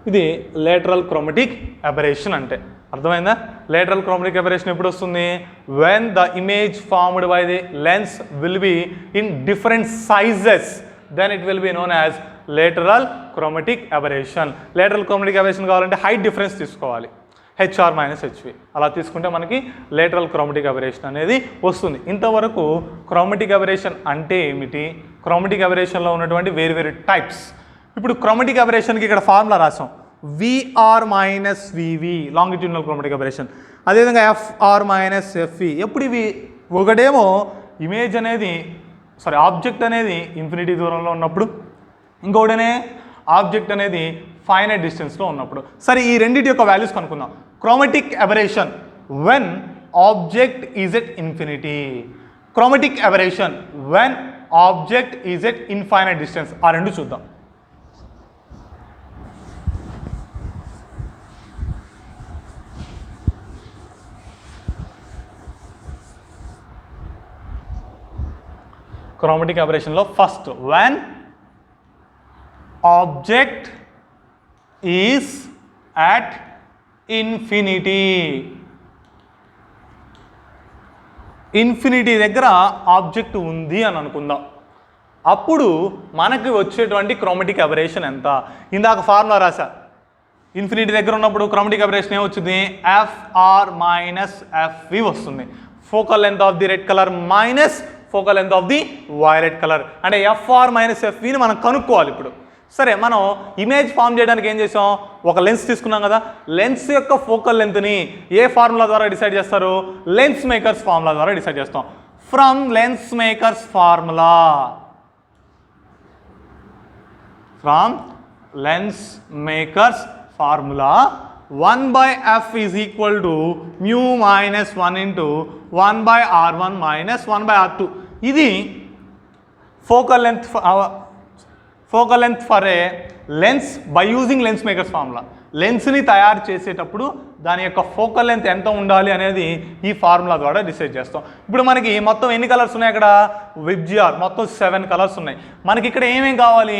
Speaker 1: ఇది లేటరల్ క్రోమాటిక్ అబరేషన్ అంటే. అర్థమైందా? లేటరల్ క్రోమాటిక్ అబరేషన్ ఎప్పుడు వస్తుంది? When the image formed by the lens will be in different sizes then it will be known as lateral chromatic aberration. Lateral chromatic aberration కావాలంటే height difference తీసుకోవాలి, HR minus HV. అలా తీసుకుంటే మనకి lateral chromatic aberration అనేది వస్తుంది. ఇంతవరకు chromatic aberration అంటే ఏమిటి, క్రోమాటిక్ అబరేషన్లో ఉన్నటువంటి వేరు వేరు టైప్స్. ఇప్పుడు క్రోమాటిక్ అబరేషన్కి ఇక్కడ ఫార్ములా రాసాం, VR minus VV longitudinal chromatic aberration. అదేవిధంగా FR మైనస్ FV. ఎప్పుడు ఇవి? ఒకటేమో ఇమేజ్ అనేది ఆబ్జెక్ట్ అనేది ఇన్ఫినిటీ దూరంలో ఉన్నప్పుడు, ఇంకొకటనే ఆబ్జెక్ట్ అనేది ఫైనైట్ డిస్టెన్స్లో ఉన్నప్పుడు. సరే, ఈ రెండింటి యొక్క వాల్యూస్ కనుక్కుందాం. Chromatic aberration when object is at infinity, chromatic aberration when object is at infinite distance. ఆ రెండు చూద్దాం. క్రోమాటిక్ అబరేషన్లో first, when object is at infinity. Infinity దగ్గర ఆబ్జెక్ట్ ఉంది అని అనుకుందాం. అప్పుడు మనకి వచ్చేటువంటి క్రోమాటిక్ అబరేషన్ ఎంత? ఇందాక ఫార్ములా రాశా. ఇన్ఫినిటీ దగ్గర ఉన్నప్పుడు క్రోమాటిక్ అబరేషన్ ఏమొచ్చింది? FR మైనస్ FV వస్తుంది. Focal length of the red colour minus focal length of the violet colour. అంటే ఎఫ్ఆర్ మైనస్ ఎఫ్విని మనం కనుక్కోవాలి ఇప్పుడు. సరే, మనం ఇమేజ్ ఫామ్ చేయడానికి ఏం చేసాం, ఒక లెన్స్ తీసుకున్నాం కదా, లెన్స్ యొక్క ఫోకల్ లెంత్ని ఏ ఫార్ములా ద్వారా డిసైడ్ చేస్తారు, లెన్స్ మేకర్స్ ఫార్ములా ద్వారా డిసైడ్ చేస్తాం. From lens makers formula, from lens makers formula 1/f is equal to mu minus 1 into 1/r1 minus 1/r2. ఇది focal length for a lens by using lens makers formula. లెన్స్ని తయారు చేసేటప్పుడు దాని యొక్క focal length ఎంత ఉండాలి అనేది ఈ ఫార్ములా ద్వారా డిసైడ్ చేస్తాం. ఇప్పుడు మనకి మొత్తం ఎన్ని కలర్స్ ఉన్నాయి అక్కడ, విబ్జిఆర్ మొత్తం 7 కలర్స్ ఉన్నాయి. మనకి ఇక్కడ ఏమేం కావాలి,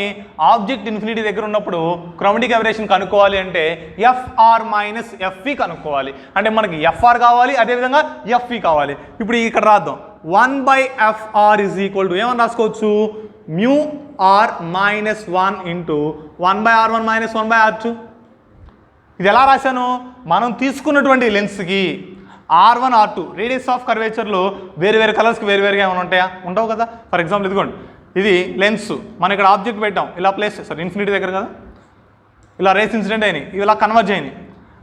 Speaker 1: ఆబ్జెక్ట్ ఇన్ఫినిటీ దగ్గర ఉన్నప్పుడు క్రోమాటిక్ అబరేషన్ కనుక్కోవాలి అంటే ఎఫ్ఆర్ మైనస్ ఎఫ్వి కనుక్కోవాలి. అంటే మనకి ఎఫ్ఆర్ కావాలి, అదేవిధంగా ఎఫ్వి కావాలి. ఇప్పుడు ఇక్కడ రాద్దాం, 1/fr is equal to ఏమని రాసుకోవచ్చు, mu r minus 1 into 1/r1 minus 1/r2. ఇది ఎలా రాశాను, మనం తీసుకున్నటువంటి లెన్స్కి R1 R2 రేడియస్ ఆఫ్ కర్వేచర్లో వేరు వేరు కలర్స్కి వేరువేరుగా ఏమైనా ఉంటాయా, ఉండవు కదా. ఫర్ ఎగ్జాంపుల్ ఇదిగోండి, ఇది లెన్స్, మనం ఇక్కడ ఆబ్జెక్ట్ పెట్టాం, ఇలా ప్లేస్ చేస్తారు ఇన్ఫినిటీ దగ్గర కదా, ఇలా రేస్ ఇన్సిడెంట్ అయినాయి, ఇవి ఇలా కన్వర్ట్ అయినాయి.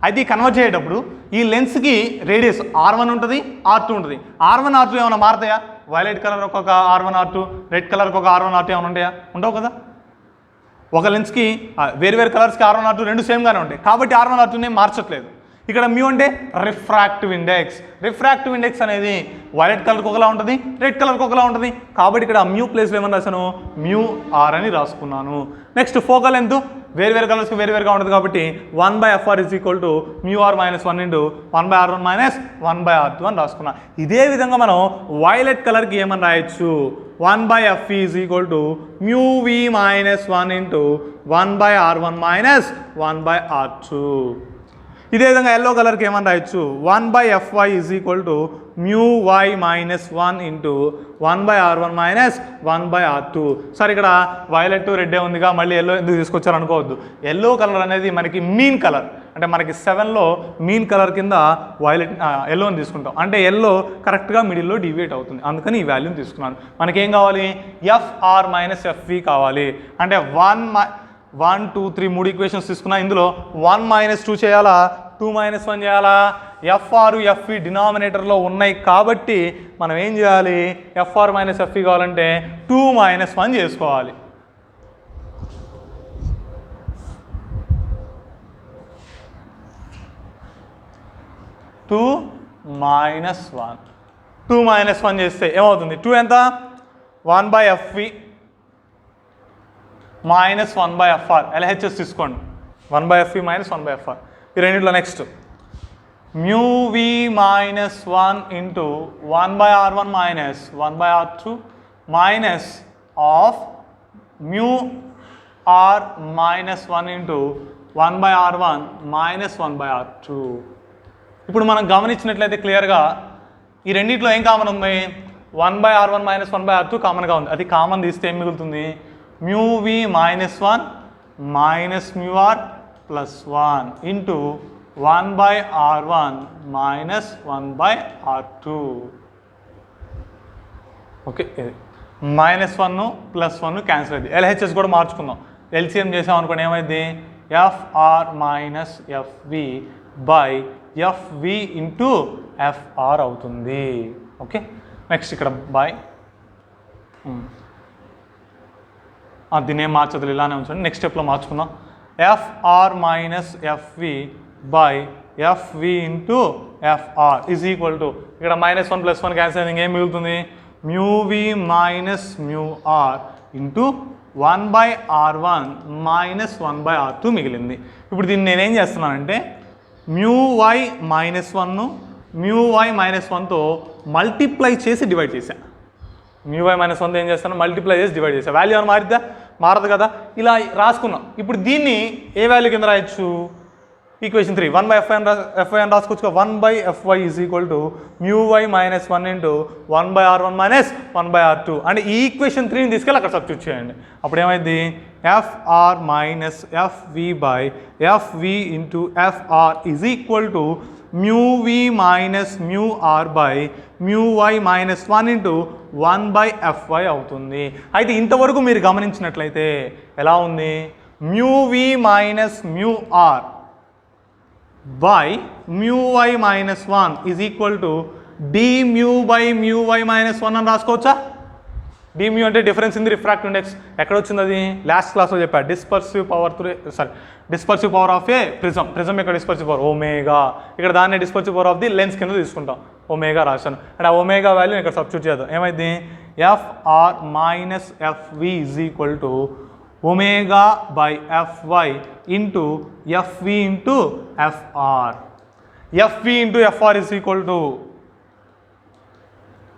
Speaker 1: అయితే ఈ కన్వర్ట్ చేసేటప్పుడు ఈ లెన్స్కి రేడియస్ R1 ఉంటుంది, R2 ఉంటుంది. R1 R2 ఏమైనా మారుతాయా, వైలెట్ కలర్ ఒక్కొక్క R1 R2, రెడ్ కలర్కి ఒక R1 R2 ఏమైనా ఉంటాయా, ఉండవు కదా. ఒక లెన్స్కి వేరు వేరు కలర్స్కి R1 R2 రెండు సేమ్గానే ఉంటాయి, కాబట్టి R1 R2ని మార్చట్లేదు. ఇక్కడ మ్యూ అంటే రిఫ్రాక్టివ్ ఇండెక్స్. రిఫ్రాక్టివ్ ఇండెక్స్ అనేది వైలెట్ కలర్కి ఒకలా ఉంటుంది, రెడ్ కలర్కి ఒకలా ఉంటుంది, కాబట్టి ఇక్కడ మ్యూ ప్లేస్లో ఏమని రాశాను, మ్యూ ఆర్ అని రాసుకున్నాను. నెక్స్ట్ ఫోకల్ లెంత్ వేరు వేరు కలర్స్కి వేరువేరుగా ఉంటుంది కాబట్టి 1/fr is equal to mu r minus 1 into 1/r1 minus 1/r2 అని రాసుకున్నా. ఇదే విధంగా మనం వైలెట్ కలర్కి ఏమని రాయొచ్చు, 1/f is equal to mu v minus 1 into 1/r1 minus 1/r2. ఇదే విధంగా ఎల్లో కలర్కి ఏమని రాయొచ్చు, 1/fy is equal to mu y minus 1 into 1/r1 minus 1/r2. సరే, ఇక్కడ వైలెట్ రెడ్ ఉందిగా, మళ్ళీ ఎల్లో ఎందుకు తీసుకొచ్చారు అనుకోవద్దు. ఎల్లో కలర్ అనేది మనకి మీన్ కలర్, అంటే మనకి 7లో మీన్ కలర్ కింద వైలెట్ ఎల్లోని తీసుకుంటాం. అంటే ఎల్లో కరెక్ట్గా మిడిల్లో డివియేట్ అవుతుంది, అందుకని ఈ వాల్యూని తీసుకున్నాను. మనకేం కావాలి, ఎఫ్ఆర్ మైనస్ ఎఫ్వి కావాలి. అంటే 1, 2, 3 3 ఈక్వేషన్స్ తీసుకున్నా, ఇందులో 1 - 2 చేయాలా, 2 - 1 చేయాలా. ఎఫ్ఆర్ ఎఫ్వి డినామినేటర్లో ఉన్నాయి కాబట్టి మనం ఏం చేయాలి, ఎఫ్ఆర్ మైనస్ ఎఫ్వి కావాలంటే 2 - 1 చేసుకోవాలి. టూ మైనస్ వన్ చేస్తే ఏమవుతుంది, 2 ఎంత, 1/fv minus 1/fr. LHS తీసుకోండి, 1/fv minus 1/fr. ఈ రెండింటిలో next mu v minus 1 into 1/r1 minus 1/r2 minus of mu r minus 1 into 1/r1 minus 1/r2. ఇప్పుడు మనం గమనించినట్లయితే క్లియర్గా ఈ రెండింటిలో ఏం కామన్ ఉంది, 1/r1 minus 1/r2 కామన్గా ఉంది. అది కామన్ తీస్తే ఏం మిగులుతుంది, mu v minus 1 minus mu r plus 1 into 1/r1 minus 1/r2. Okay, -1 +1 cancel అయింది. LHS కూడా మార్చుకుందాం, LCM చేసాం అనుకోండి, ఏమైంది, FR minus FV by FV into FR అవుతుంది. ఓకే, నెక్స్ట్ ఇక్కడ బై దీన్ని ఏం మార్చదు, ఇలానే ఉంచండి. నెక్స్ట్ స్టెప్లో మార్చుకుందాం, FR minus FV by FV into FR is equal to, ఇక్కడ -1 + 1 క్యాన్సిల్ అయింది, ఏం మిగులుతుంది, mu v minus mu r into 1/r1 minus 1/r2 మిగిలింది. ఇప్పుడు దీన్ని నేనేం చేస్తున్నానంటే mu y -1 mu y -1తో multiply చేసి డివైడ్ చేశాను. mu y -1తో ఏం చేస్తాను, మల్టిప్లై చేసి డివైడ్ చేశాను. వాల్యూ ఏమైనా మారిద్దా, మారదు కదా. ఇలా రాసుకున్నాం. ఇప్పుడు దీన్ని ఏ వాల్యూ కింద రాయొచ్చు, ఈక్వేషన్ 3 1/fy అని రాసుకోవచ్చు. 1/fy is equal to mu y -1 into 1/r1 minus 1/r2. అంటే ఈ ఈక్వేషన్ 3ని తీసుకెళ్ళి అక్కడ సబ్స్టిట్యూట్ చేయండి. అప్పుడు ఏమైంది, FR - FV by FV into FR is equal to μv minus μr by μy minus 1 into 1/fy అవుతుంది. అయితే ఇంతవరకు మీరు గమనించినట్లయితే ఎలా ఉంది, μv minus μr by μy minus 1 is equal to dμ by μy minus 1 అని రాసుకోవచ్చా? dμ అంటే difference in the refractive index. ఎక్కడ వచ్చింది అది? లాస్ట్ క్లాస్లో చెప్పారు. Dispersive power of A prism యొక్క డిస్పర్సివ్ పవర్ ఒమేగా. ఇక్కడ దాన్ని dispersive power of the lens కింద తీసుకుంటాం. ఒమేగా రాశాను. అంటే ఆ ఒమేగా వాల్యూ ఇక్కడ సబ్స్టిట్యూట్ చేద్దాం. ఏమైంది? FR minus FV is equal to omega by FY into FV into FR. FV into FR is equal to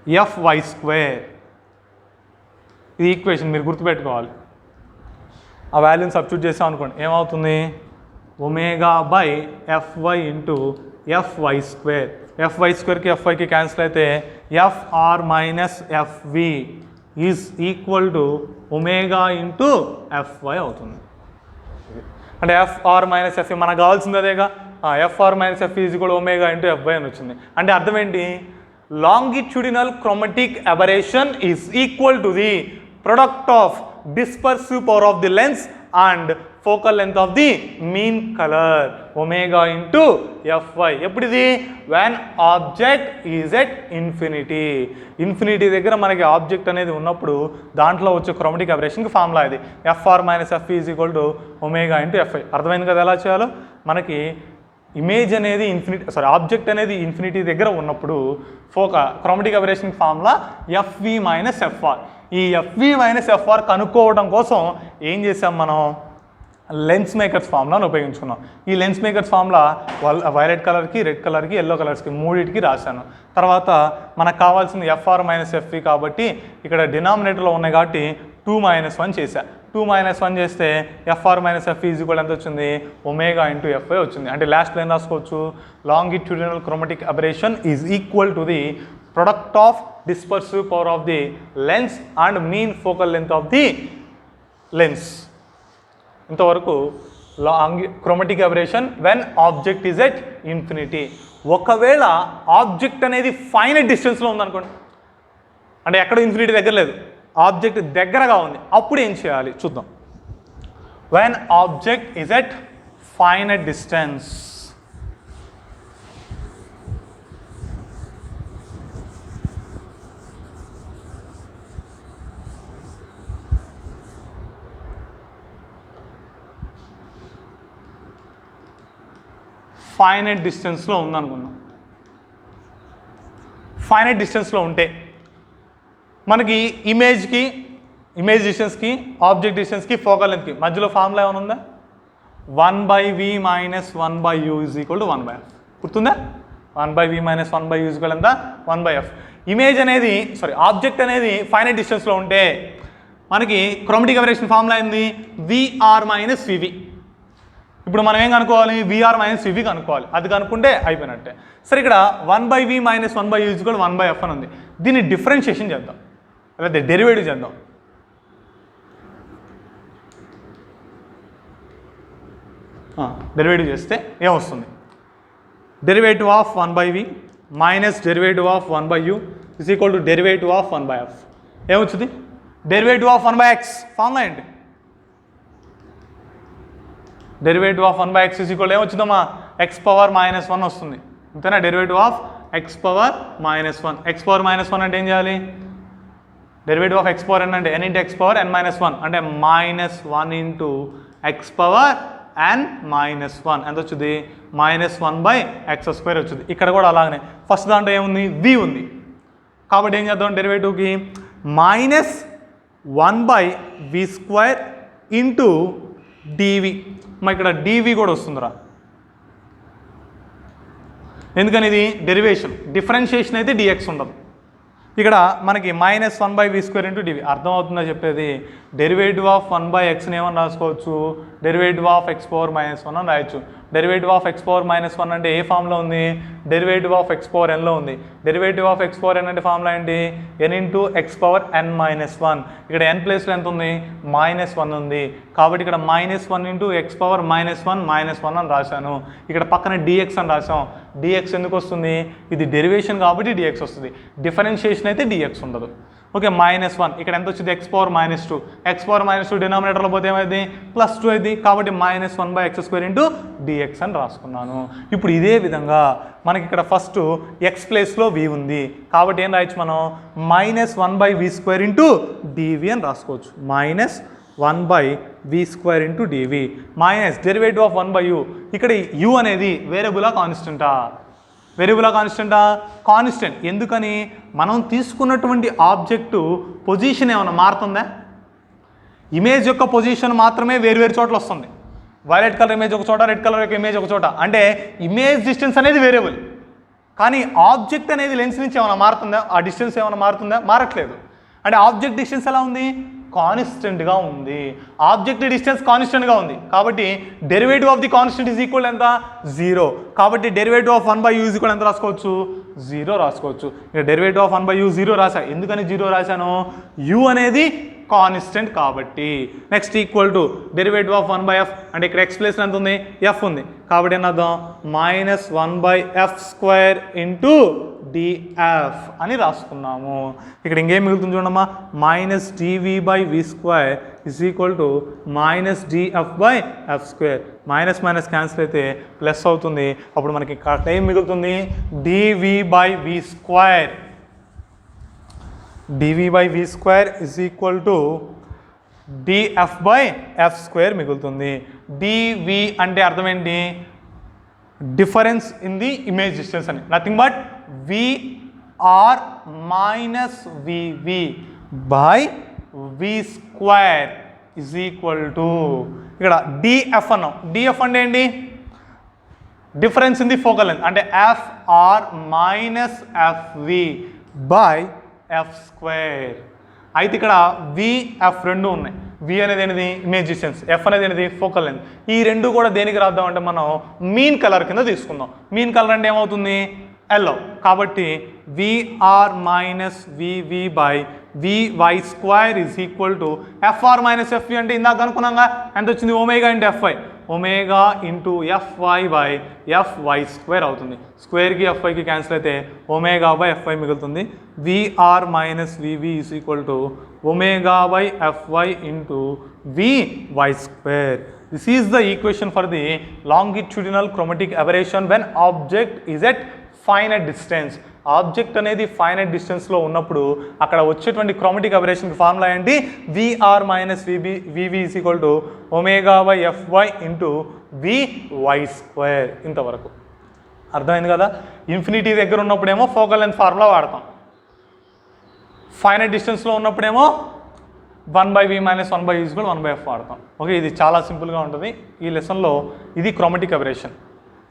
Speaker 1: FY square. ఇది ఈక్వేషన్ మీరు గుర్తుపెట్టుకోవాలి. ఆ వాల్యూని సబ్స్టిట్యూట్ చేసాం అనుకోండి, ఏమవుతుంది? Omega by FY into FY square. FY స్క్వేర్కి ఎఫ్వైకి క్యాన్సిల్ అయితే FR minus FV is equal to omega into FY అవుతుంది. అంటే ఎఫ్ఆర్ మైనస్ ఎఫ్వి మనకు కావాల్సింది అదేగా. FR minus FV is equal omega into fy అని వచ్చింది. అంటే అర్థం ఏంటి? Longitudinal chromatic aberration is equal to the product of dispersive power of the lens and focal length of the mean color omega into fy. ఎప్పుడిది? when object is at infinity. Infinity దగ్గర మనకి object అనేది ఉన్నప్పుడు దాంట్లో వచ్చే chromatic అబరేషన్కి formula ఇది FR minus F is equal to omega into FY. అర్థమైంది కదా ఎలా చేయాలో? మనకి ఇమేజ్ అనేది ఆబ్జెక్ట్ అనేది ఇన్ఫినిటీ దగ్గర ఉన్నప్పుడు chromatic aberration formula FV minus FR. ఈ ఎఫ్వి మైనస్ ఎఫ్ఆర్ కనుక్కోవడం కోసం ఏం చేసాం మనం? లెన్స్ మేకర్స్ ఫార్ములాను ఉపయోగించుకున్నాం. ఈ లెన్స్ మేకర్స్ ఫార్ములా వైలెట్ కలర్కి, రెడ్ కలర్కి, ఎల్లో కలర్స్కి మూడింటికి రాశాను. తర్వాత మనకు కావాల్సింది ఎఫ్ఆర్ మైనస్ ఎఫ్వి కాబట్టి ఇక్కడ డినామినేటర్లో ఉన్నాయి కాబట్టి 2 - 1 చేశా. 2 - 1 చేస్తే FR minus F is equal ఎంత వచ్చింది? ఒమేగా ఇంటూ ఎఫ్ఐ వచ్చింది. అంటే లాస్ట్లో ఏం రాసుకోవచ్చు? Longitudinal chromatic aberration is equal to the product of dispersive power of the lens and mean focal length of the lens. ఇంతవరకు chromatic aberration when object is at infinity. ఒకవేళ object అనేది finite డిస్టెన్స్లో ఉందనుకోండి, అంటే ఎక్కడ ఇన్ఫినిటీ దగ్గర లేదు, object దగ్గరగా ఉంది, అప్పుడు ఏం చేయాలి చూద్దాం. When object is at finite distance, finite డిస్టెన్స్లో ఉందనుకుందాం. ఫైనైట్ డిస్టెన్స్లో ఉంటే మనకి ఇమేజ్ డిస్టెన్స్కి, ఆబ్జెక్ట్ డిస్టెన్స్కి, ఫోకల్ లెంత్కి మధ్యలో ఫార్ములా ఏమైనా ఉందా? 1/v minus 1/u is equal to 1/f. గుర్తుందా? 1/v minus 1/u is equal ఎంత? 1/f. ఆబ్జెక్ట్ అనేది ఫైనైట్ డిస్టెన్స్లో ఉంటే మనకి క్రోమాటిక్ అబరేషన్ ఫార్ములా ఏంది? vr minus vv. ఇప్పుడు మనం ఏం కనుక్కోవాలి? విఆర్ మైనస్ వివి కనుక్కోవాలి. అది కనుక్కుంటే అయిపోయినట్టే. సరే, ఇక్కడ 1/v minus 1/u is equal 1/f అని ఉంది. దీన్ని డిఫరెన్షియేషన్ చేద్దాం, లేదా డెరివేటివ్ చేద్దాం. డెరివేటివ్ చేస్తే ఏమొస్తుంది? Derivative of 1/v minus derivative of 1/u is equal to derivative of 1/f. ఏమొచ్చింది? డెరివేటివ్ ఆఫ్ 1/x ఫార్ములా ఏంటి? Derivative of 1/x is equal ఏమొచ్చిందమ్మా? x పవర్ మైనస్ 1 వస్తుంది, అంతేనా? Derivative of x power minus 1. x power minus 1 అంటే ఏం చేయాలి? Derivative of x power n అంటే n into x power n minus 1 అంటే -1 into x power n minus 1 ఎంత వచ్చింది? -1/x² వచ్చింది. ఇక్కడ కూడా అలాగనే ఫస్ట్ దాంట్లో ఏముంది? v ఉంది కాబట్టి ఏం చేద్దాం? డెరివేటివ్కి -1/v² ఇంటూ dv. మా ఇక్కడ dv కూడా వస్తుందిరా, ఎందుకని ఇది డిఫరెన్షియేషన్ అయితే dx ఉండదు. ఇక్కడ మనకి -1/v² ఇంటూ డివి అర్థమవుతుందా చెప్పేది. డెరివేటివ్ ఆఫ్ 1/xని ఏమని రాసుకోవచ్చు, డెరివేటివ్ ఆఫ్ x⁻−1 అని రాయొచ్చు. డెరివేటివ్ ఆఫ్ x⁻−1 అంటే ఏ ఫామ్లో ఉంది, డెరివేటివ్ ఆఫ్ x⁻nలో ఉంది. డెరివేటివ్ ఆఫ్ x⁻n అంటే ఫార్ములా ఏంటి, n ఇంటూ x⁻n−1. ఇక్కడ n ప్లేస్లో ఎంత ఉంది, -1 ఉంది. కాబట్టి ఇక్కడ -1 ఇంటూ x⁻−1 అని రాశాను. ఇక్కడ పక్కన dx అని రాసాం. dx ఎందుకు వస్తుంది, ఇది డెరివేషన్ కాబట్టి dx వస్తుంది, డిఫరెన్షియేషన్ అయితే dx ఉండదు. ఓకే, -1 ఇక్కడ ఎంత వచ్చింది, x⁻−2. x⁻−2 డినామినేటర్లో పోతే ఏమైంది, +2 అయింది. కాబట్టి -1/x² ఇంటూ dx అని రాసుకున్నాను. ఇప్పుడు ఇదే విధంగా మనకి ఇక్కడ ఫస్ట్ x ప్లేస్లో v ఉంది కాబట్టి ఏం రాయొచ్చు మనం, -1/v² ఇంటూ dv అని రాసుకోవచ్చు. -1/v² into dv minus derivative of 1/u. ఇక్కడ u అనేది వేరియబులా కాన్స్టెంటా, వేరియబులా కాన్స్టెంటా, కాన్స్టెంట్. ఎందుకని, మనం తీసుకున్నటువంటి ఆబ్జెక్టు పొజిషన్ ఏమైనా మారుతుందా, ఇమేజ్ యొక్క పొజిషన్ మాత్రమే వేరు చోట్ల వస్తుంది. వైలెట్ కలర్ ఇమేజ్ ఒక చోట, రెడ్ కలర్ యొక్క ఇమేజ్ ఒక చోట, అంటే ఇమేజ్ డిస్టెన్స్ అనేది వేరియబుల్. కానీ ఆబ్జెక్ట్ అనేది లెన్స్ నుంచి ఏమైనా మారుతుందా, ఆ డిస్టెన్స్ ఏమైనా మారుతుందా, మారట్లేదు. అంటే ఆబ్జెక్ట్ డిస్టెన్స్ ఎలా ఉంది, కాన్స్టెంట్గా ఉంది. ఆబ్జెక్ట్ డిస్టెన్స్ కాన్స్టెంట్గా ఉంది కాబట్టి derivative of the constant is equal ఎంత, 0. కాబట్టి derivative of 1/u is equal ఎంత రాసుకోవచ్చు, 0 రాసుకోవచ్చు. ఇక్కడ డెరివేటివ్ ఆఫ్ 1/u 0 రాశా. ఎందుకని 0 రాశాను, u అనేది కాన్స్టెంట్ కాబట్టి. Next equal to derivative of 1/f అంటే ఇక్కడ x ప్లేస్ ఎంత ఉంది, f ఉంది కాబట్టి ఏం అర్థం, -1/f² ఇంటూ df అని రాసుకున్నాము. ఇక్కడ ఇంకేం మిగులుతుంది చూడమ్మా, -dv/v² is equal to -df/f². Minus cancel అయితే ప్లస్ అవుతుంది. అప్పుడు మనకి ఇక్కడ ఏం మిగులుతుంది, dv/v². dv/v² is equal to df/f² మిగులుతుంది. dv అంటే అర్థం ఏంటి, difference in the image distance అని, nothing but vr minus vv by v² is equal to ఇక్కడ df అన్నాం. df అంటే ఏంటి, difference in the focal length, అంటే fr minus fv by f². అయితే ఇక్కడ vf రెండు ఉన్నాయి. v అనేది ఏంటిది, ఇమేజ్ డిస్టెన్స్, f అనేది ఏంటిది, ఫోకల్ లెంత్. ఈ రెండు కూడా దేనికి రాద్దాం అంటే మనం మీన్ కలర్ కింద తీసుకుందాం. మీన్ కలర్ అంటే ఏమవుతుంది, ఎల్లో. కాబట్టి vr minus vv by vy² is equal to fr minus fv అంటే ఇందాక అనుకున్నాగా ఎంత వచ్చింది, omega into fy, omega into fy by fy² అవుతుంది. స్క్వేర్కి fyకి క్యాన్సిల్ అయితే ఒమేగా బై fy మిగులుతుంది. vr minus vv is equal to omega by fy into vy². This is the equation for the longitudinal chromatic aberration when object is at finite distance. Object అనేది finite డిస్టెన్స్లో ఉన్నప్పుడు అక్కడ వచ్చేటువంటి chromatic అబరేషన్కి formula ఏంటి, vr minus vv is equal to omega by fy into vy². ఇంతవరకు అర్థమైంది కదా. ఇన్ఫినిటీ దగ్గర ఉన్నప్పుడేమో ఫోకల్ లెంత్ ఫార్ములా వాడతాం, ఫైనైట్ డిస్టెన్స్లో ఉన్నప్పుడేమో 1/v minus 1/u is equal 1/f వాడతాం. ఓకే, ఇది చాలా సింపుల్గా ఉంటుంది. ఈ లెసన్లో ఇది క్రోమాటిక్ అబరేషన్.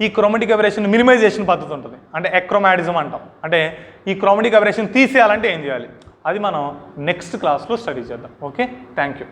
Speaker 1: ఈ క్రోమాటిక్ అబరేషన్ మినిమైజేషన్ పద్ధతి ఉంటుంది, అంటే ఎక్రోమాటిజం అంటాం. అంటే ఈ క్రోమాటిక్ అబరేషన్ తీసేయాలంటే ఏం చేయాలి, అది మనం నెక్స్ట్ క్లాస్లో స్టడీ చేద్దాం. Okay, thank you.